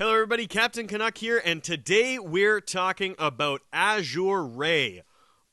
Hello everybody, Cptn.Canuck here, and today we're talking about Azure Ray.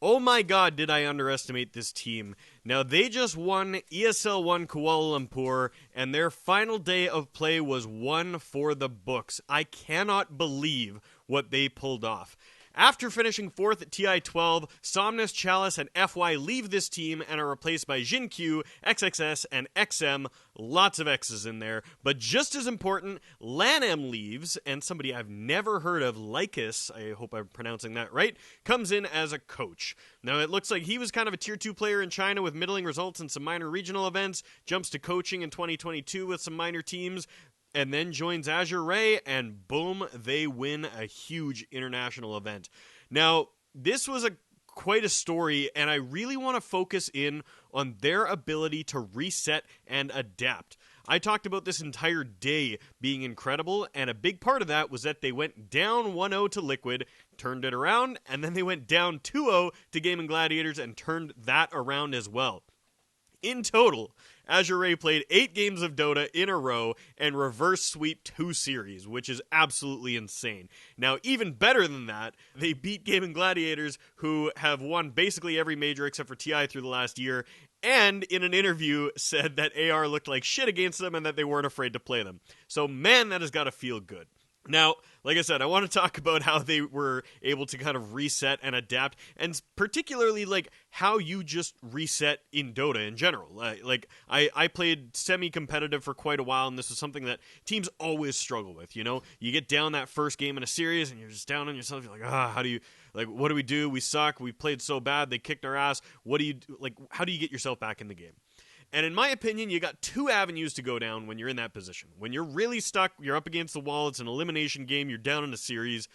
Oh my god, did I underestimate this team. Now, they just won ESL One Kuala Lumpur, and their final day of play was one for the books. I cannot believe what they pulled off. After finishing 4th at TI-12, Somnus, Chalice, and FY leave this team and are replaced by Jinq, XXS, and XM. Lots of X's in there. But just as important, LanM leaves, and somebody I've never heard of, Lycus, I hope I'm pronouncing that right, comes in as a coach. Now, it looks like he was kind of a Tier 2 player in China with middling results in some minor regional events, jumps to coaching in 2022 with some minor teams, and then joins Azure Ray, and boom, they win a huge international event. Now, this was quite a story, and I really want to focus in on their ability to reset and adapt. I talked about this entire day being incredible, and a big part of that was that they went down 1-0 to Liquid, turned it around, and then they went down 2-0 to Gaming Gladiators and turned that around as well. In total, Azure Ray played 8 games of Dota in a row and reverse sweep 2 series, which is absolutely insane. Now, even better than that, they beat Gaming Gladiators, who have won basically every major except for TI through the last year, and in an interview said that AR looked like shit against them and that they weren't afraid to play them. So, man, that has got to feel good. Now, like I said, I want to talk about how they were able to kind of reset and adapt, and particularly like how you just reset in Dota in general. I played semi-competitive for quite a while, and this is something that teams always struggle with. You know, you get down that first game in a series, and you're just down on yourself. You're like, how do you, like, what do we do? We suck. We played so bad. They kicked our ass. What do you do? Like, how do you get yourself back in the game? And in my opinion, you got 2 avenues to go down when you're in that position. When you're really stuck, you're up against the wall, it's an elimination game, you're down in a series,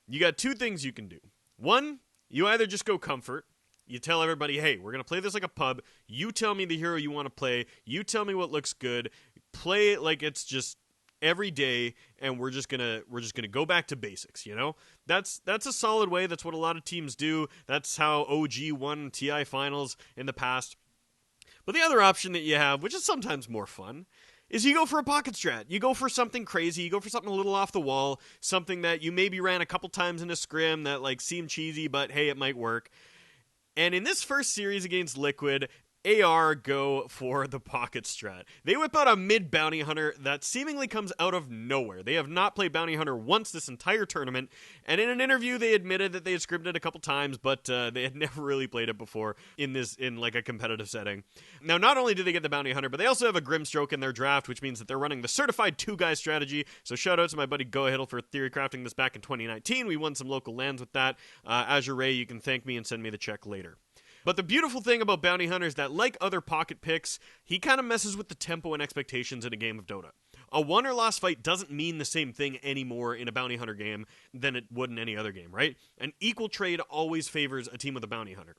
you got 2 things you can do. One, you either just go comfort, you tell everybody, hey, we're going to play this like a pub, you tell me the hero you want to play, you tell me what looks good, play it like it's just every day, and we're just gonna go back to basics, you know? That's a solid way, that's what a lot of teams do, that's how OG won TI finals in the past. But the other option that you have, which is sometimes more fun, is you go for a pocket strat. You go for something crazy. You go for something a little off the wall, something that you maybe ran a couple times in a scrim that like seemed cheesy, but hey, it might work. And in this first series against Liquid, AR go for the pocket strat. They whip out a mid bounty hunter that seemingly comes out of nowhere. They have not played bounty hunter once this entire tournament, and in an interview they admitted that they had scripted it a couple times, but they had never really played it before in like a competitive setting. Now, not only do they get the bounty hunter, but they also have a Grimstroke in their draft, which means that they're running the certified 2-guy strategy. So shout out to my buddy Go Hiddle for theory crafting this back in 2019. We won some local lands with that. Azure Ray, you can thank me and send me the check later. But the beautiful thing about Bounty Hunter is that, like other pocket picks, he kind of messes with the tempo and expectations in a game of Dota. A won or lost fight doesn't mean the same thing anymore in a Bounty Hunter game than it would in any other game, right? An equal trade always favors a team with a Bounty Hunter.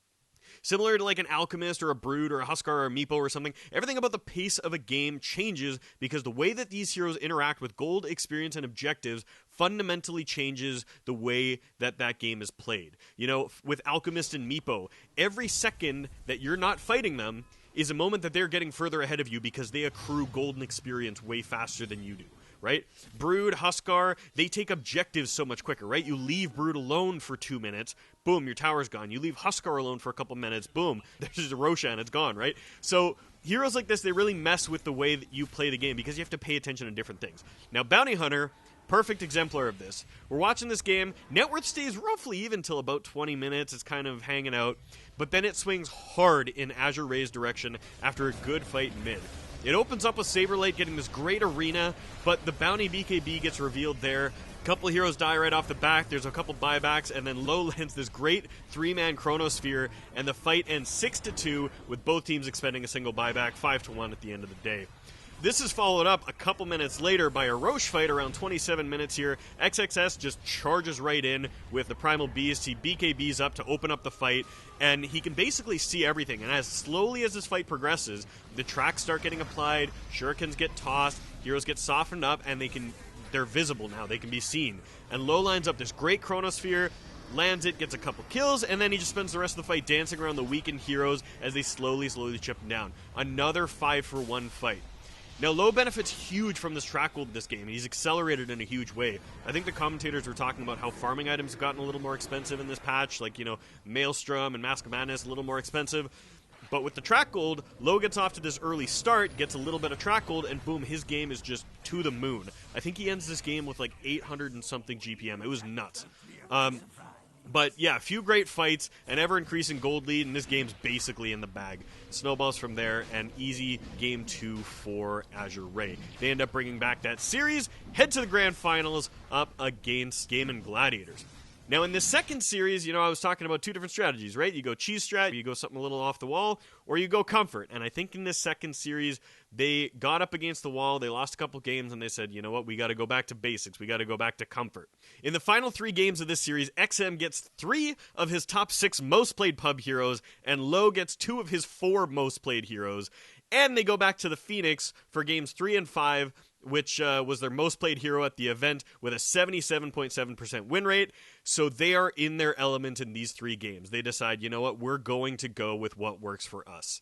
Similar to like an Alchemist or a Brood or a Huskar or a Meepo or something, everything about the pace of a game changes because the way that these heroes interact with gold, experience, and objectives fundamentally changes the way that that game is played. You know, with Alchemist and Meepo, every second that you're not fighting them is a moment that they're getting further ahead of you because they accrue golden experience way faster than you do. Right? Brood, Huskar, they take objectives so much quicker, right? You leave Brood alone for 2 minutes, boom, your tower's gone. You leave Huskar alone for a couple minutes, boom, there's a Roshan, it's gone, right? So heroes like this, they really mess with the way that you play the game because you have to pay attention to different things. Now, Bounty Hunter, perfect exemplar of this. We're watching this game, net worth stays roughly even till about 20 minutes, it's kind of hanging out, but then it swings hard in Azure Ray's direction after a good fight mid. It opens up with Saberlight getting this great arena, but the bounty BKB gets revealed there. A couple of heroes die right off the bat. There's a couple buybacks, and then Low lands this great 3-man Chronosphere, and the fight ends 6-2 with both teams expending a single buyback, 5-1 at the end of the day. This is followed up a couple minutes later by a Roche fight around 27 minutes here. XXS just charges right in with the Primal Beast. He BKBs up to open up the fight, and he can basically see everything. And as slowly as this fight progresses, the tracks start getting applied, shurikens get tossed, heroes get softened up, and they're visible now. They can be seen. And Low lines up this great Chronosphere, lands it, gets a couple kills, and then he just spends the rest of the fight dancing around the weakened heroes as they slowly chip him down. Another 5-for-1 fight. Now, Low benefits huge from this track gold this game, and he's accelerated in a huge way. I think the commentators were talking about how farming items have gotten a little more expensive in this patch, like, Maelstrom and Mask of Madness, a little more expensive. But with the track gold, Low gets off to this early start, gets a little bit of track gold, and boom, his game is just to the moon. I think he ends this game with like 800 and something GPM. It was nuts. But yeah, a few great fights, an ever-increasing gold lead, and this game's basically in the bag. Snowballs from there, and easy game 2 for Azure Ray. They end up bringing back that series, head to the grand finals up against Game & Gladiators. Now, in this second series, I was talking about two different strategies, right? You go cheese strat, you go something a little off the wall, or you go comfort. And I think in this second series, they got up against the wall, they lost a couple games, and they said, you know what, we got to go back to basics, we got to go back to comfort. In the final 3 games of this series, XM gets 3 of his top 6 most played pub heroes, and Low gets 2 of his 4 most played heroes. And they go back to the Phoenix for games 3 and 5, which was their most played hero at the event with a 77.7% win rate. So they are in their element in these 3 games. They decide, you know what, we're going to go with what works for us.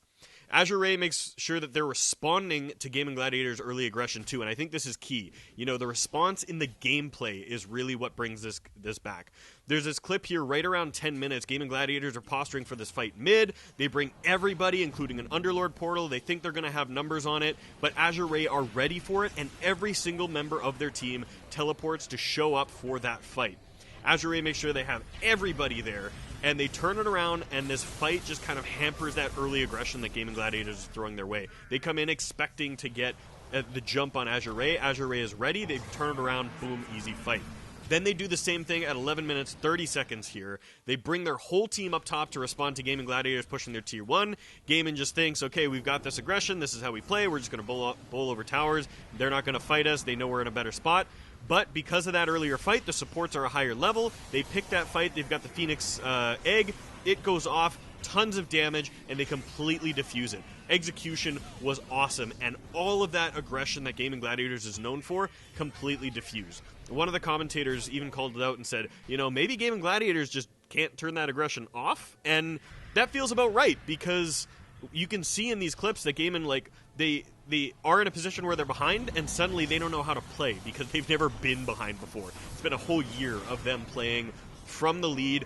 Azure Ray makes sure that they're responding to Game & Gladiators' early aggression too, and I think this is key. The response in the gameplay is really what brings this back. There's this clip here right around 10 minutes. Game & Gladiators are posturing for this fight mid. They bring everybody, including an Underlord portal. They think they're going to have numbers on it, but Azure Ray are ready for it, and every single member of their team teleports to show up for that fight. Azure Ray makes sure they have everybody there, and they turn it around, and this fight just kind of hampers that early aggression that Game & Gladiators is throwing their way. They come in expecting to get the jump on Azure Ray. Azure Ray is ready. They turn it around. Boom, easy fight. Then they do the same thing at 11 minutes, 30 seconds here. They bring their whole team up top to respond to Game & Gladiators pushing their tier 1. Game & just thinks, okay, we've got this aggression. This is how we play. We're just going to bowl over towers. They're not going to fight us. They know we're in a better spot. But because of that earlier fight, the supports are a higher level. They pick that fight. They've got the Phoenix egg. It goes off. Tons of damage, and they completely defuse it. Execution was awesome, and all of that aggression that Game & Gladiators is known for completely diffused. One of the commentators even called it out and said, maybe Game & Gladiators just can't turn that aggression off, and that feels about right, because you can see in these clips that Game & they are in a position where they're behind, and suddenly they don't know how to play because they've never been behind before. It's been a whole year of them playing from the lead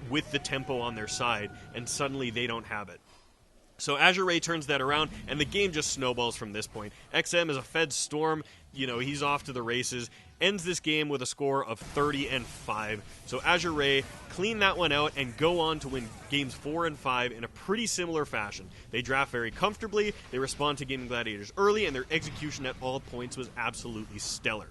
with the tempo on their side, and suddenly they don't have it. So Azure Ray turns that around, and the game just snowballs from this point. XM is a fed storm. He's off to the races. Ends this game with a score of 30-5. So Azure Ray clean that one out and go on to win games 4 and 5 in a pretty similar fashion. They draft very comfortably. They respond to Game & Gladiators early, and their execution at all points was absolutely stellar.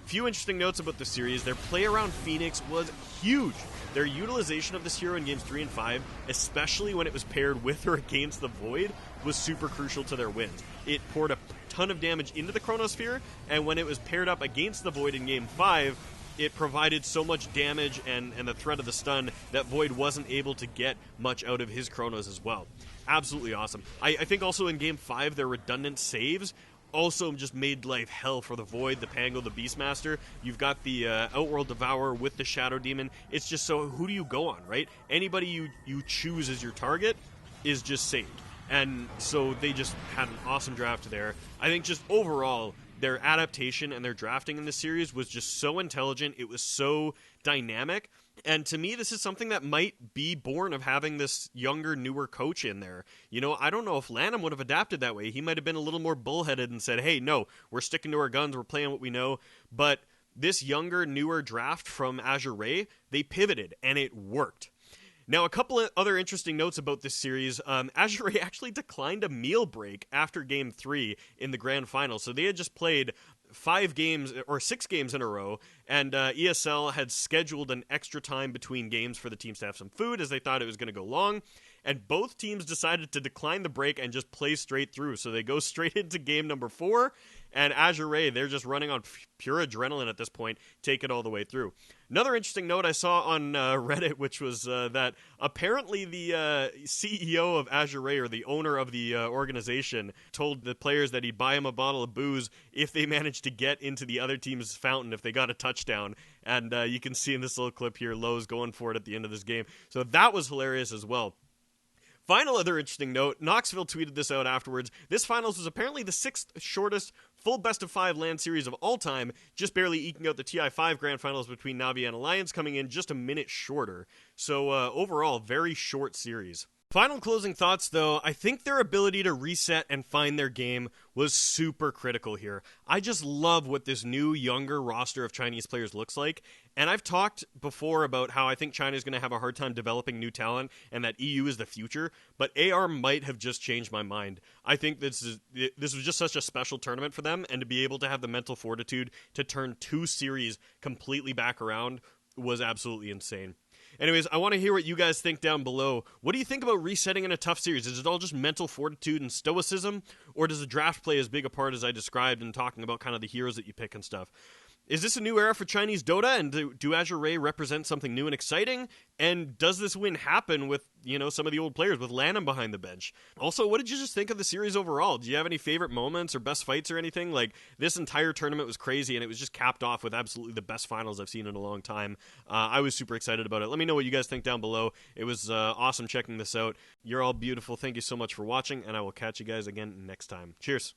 Few interesting notes about the series. Their play around Phoenix was huge. Their utilization of this hero in games 3 and 5, especially when it was paired with or against the Void, was super crucial to their wins. It poured a ton of damage into the Chronosphere, and when it was paired up against the Void in game 5, it provided so much damage and the threat of the stun that Void wasn't able to get much out of his Chronos as well. Absolutely awesome. I think also in game 5, their redundant saves also just made life hell for the Void, the Pango, the Beastmaster. You've got the Outworld Devourer with the Shadow Demon. It's just so, who do you go on, right? Anybody you choose as your target is just saved. And so they just had an awesome draft there. I think just overall, their adaptation and their drafting in this series was just so intelligent. It was so dynamic. And to me, this is something that might be born of having this younger, newer coach in there. I don't know if Lanham would have adapted that way. He might have been a little more bullheaded and said, hey, no, we're sticking to our guns, we're playing what we know. But this younger, newer draft from Azure Ray, they pivoted, and it worked. Now, a couple of other interesting notes about this series. Azure Ray actually declined a meal break after Game 3 in the Grand Final. So they had just played 6 games in a row, and ESL had scheduled an extra time between games for the teams to have some food, as they thought it was going to go long, and both teams decided to decline the break and just play straight through. So they go straight into game number 4, and Azure Ray, they're just running on pure adrenaline at this point, take it all the way through. Another interesting note I saw on Reddit, which was that apparently the CEO of Azure Ray, or the owner of the organization, told the players that he'd buy them a bottle of booze if they managed to get into the other team's fountain if they got a touchdown. And you can see in this little clip here, Lowe's going for it at the end of this game. So that was hilarious as well. Final other interesting note, Knoxville tweeted this out afterwards. This finals was apparently the 6th shortest full best-of-5 LAN series of all time, just barely eking out the TI5 Grand Finals between Navi and Alliance, coming in just a minute shorter. So overall, very short series. Final closing thoughts, though. I think their ability to reset and find their game was super critical here. I just love what this new, younger roster of Chinese players looks like. And I've talked before about how I think China is going to have a hard time developing new talent and that EU is the future. But AR might have just changed my mind. I think this was just such a special tournament for them. And to be able to have the mental fortitude to turn 2 series completely back around was absolutely insane. Anyways, I want to hear what you guys think down below. What do you think about resetting in a tough series? Is it all just mental fortitude and stoicism? Or does the draft play as big a part as I described in talking about kind of the heroes that you pick and stuff? Is this a new era for Chinese Dota, and do Azure Ray represent something new and exciting? And does this win happen with, some of the old players, with Lanham behind the bench? Also, what did you just think of the series overall? Do you have any favorite moments or best fights or anything? Like, this entire tournament was crazy, and it was just capped off with absolutely the best finals I've seen in a long time. I was super excited about it. Let me know what you guys think down below. It was awesome checking this out. You're all beautiful. Thank you so much for watching, and I will catch you guys again next time. Cheers.